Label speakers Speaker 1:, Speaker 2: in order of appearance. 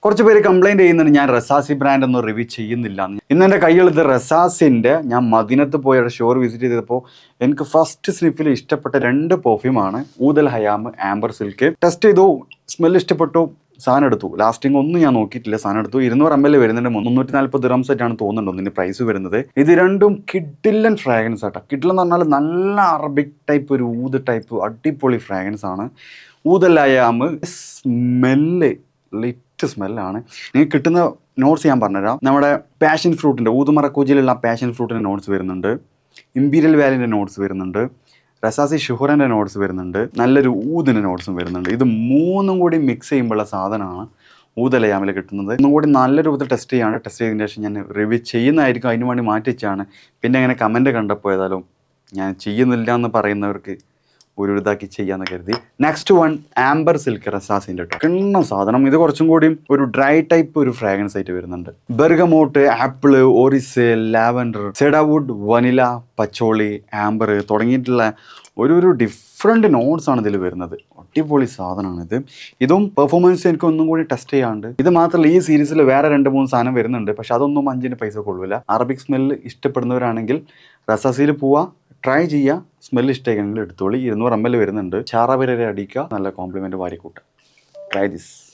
Speaker 1: കുറച്ച് പേര് കംപ്ലൈന്റ് ചെയ്യുന്നുണ്ട് ഞാൻ റസാസി ബ്രാൻഡ് ഒന്നും റിവ്യൂ ചെയ്യുന്നില്ല. ഇന്ന് എൻ്റെ കയ്യിലുള്ളത് റസാസിൻ്റെ ഞാൻ മദീനത്ത് പോയ സ്റ്റോർ വിസിറ്റ് ചെയ്തപ്പോൾ എനിക്ക് ഫസ്റ്റ് സ്നിഫിൽ ഇഷ്ടപ്പെട്ട 2 പെർഫ്യൂമാണ് ഊദൽ ഹയാം ആംബർ സിൽക്ക്. ടെസ്റ്റ് ചെയ്തു, സ്മെൽ ഇഷ്ടപ്പെട്ടു, സാധനം എടുത്തു. ലാസ്റ്റിംഗ് ഒന്നും ഞാൻ നോക്കിയിട്ടില്ല, സാധനം എടുത്തു. 200 ml വരുന്നുണ്ട്, 340 ദിറംസ് ആയിട്ടാണ് തോന്നുന്നുണ്ട് ഒന്നിന് പ്രൈസ് വരുന്നത്. ഇത് രണ്ടും കിഡിലൻ ഫ്രാഗ്രൻസ് ആട്ടോ. കിഡിലൻ എന്ന് പറഞ്ഞാൽ നല്ല അറബിക് ടൈപ്പ് ഒരു ഊത് ടൈപ്പ് അടിപൊളി ഫ്രാഗ്രൻസ് ആണ്. ഊദൽ ഹയാം സ്മെല്ല് ലിറ്റ് സ്മെല്ലാണ്. നിങ്ങൾക്ക് കിട്ടുന്ന നോട്ട്സ് ഞാൻ പറഞ്ഞുതരാം. നമ്മുടെ പാഷൻ ഫ്രൂട്ടിൻ്റെ ഊതുമറക്കൂജിയിലുള്ള പാഷൻ ഫ്രൂട്ടിൻ്റെ നോട്ട്സ് വരുന്നുണ്ട്, ഇമ്പീരിയൽ വാലിൻ്റെ നോട്ട്സ് വരുന്നുണ്ട്, റസാസി ഷുഹറിൻ്റെ നോട്ട്സ് വരുന്നുണ്ട്, നല്ലൊരു ഊതിൻ്റെ നോട്ട്സും വരുന്നുണ്ട്. ഇത് മൂന്നും കൂടി മിക്സ് ചെയ്യുമ്പോഴുള്ള സാധനമാണ് ഊദൽ ഹയാമിൽ കിട്ടുന്നത്. ഒന്നും കൂടി നല്ല രൂപത്തിൽ ടെസ്റ്റ് ചെയ്യാണ്. ടെസ്റ്റ് ചെയ്തതിന് ശേഷം ഞാൻ റിവ്യൂ ചെയ്യുന്നതായിരിക്കും. അതിന് വേണ്ടി മാറ്റി വെച്ചാണ്. പിന്നെ അങ്ങനെ കമൻറ്റ് കണ്ടപ്പോൾ ഏതായാലും ഞാൻ ചെയ്യുന്നില്ല എന്ന് പറയുന്നവർക്ക് ഒരു ഇതാക്കി ചെയ്യാന്ന് കരുതി. നെക്സ്റ്റ് വൺ ആംബർ സിൽക്ക് റസാസിൻ്റെ കേട്ടോ. കിണ്ണ സാധനം. ഇത് കുറച്ചും കൂടിയും ഒരു ഡ്രൈ ടൈപ്പ് ഒരു ഫ്രാഗ്രൻസ് ആയിട്ട് വരുന്നുണ്ട്. Bergamot, apple, orris, lavender, cedarwood, vanilla, patchouli, amber തുടങ്ങിയിട്ടുള്ള ഒരു ഡിഫറെൻറ്റ് നോട്ട്സ് ആണ് ഇതിൽ വരുന്നത്. അടിപൊളി സാധനമാണിത്. ഇതും പെർഫോമൻസ് എനിക്ക് ഒന്നും കൂടി ടെസ്റ്റ് ചെയ്യാണ്ട്. ഇത് മാത്രമല്ല, ഈ സീരീസിൽ വേറെ 2-3 സാധനം വരുന്നുണ്ട്. പക്ഷെ അതൊന്നും 5 പൈസ കൊള്ളില്ല. അറബിക് സ്മെല്ല് ഇഷ്ടപ്പെടുന്നവരാണെങ്കിൽ റസാസിയിൽ പോവുക, ട്രൈ ചെയ്യുക. സ്മെല്ല് ഇഷ്ടമാണെങ്കിൽ എടുത്തോളി. 200 ml വരുന്നുണ്ട്. ചാറ വരെ അടിക്കുക, നല്ല കോംപ്ലിമെൻറ്റ് വാരിക്കൂട്ടുക. Try this.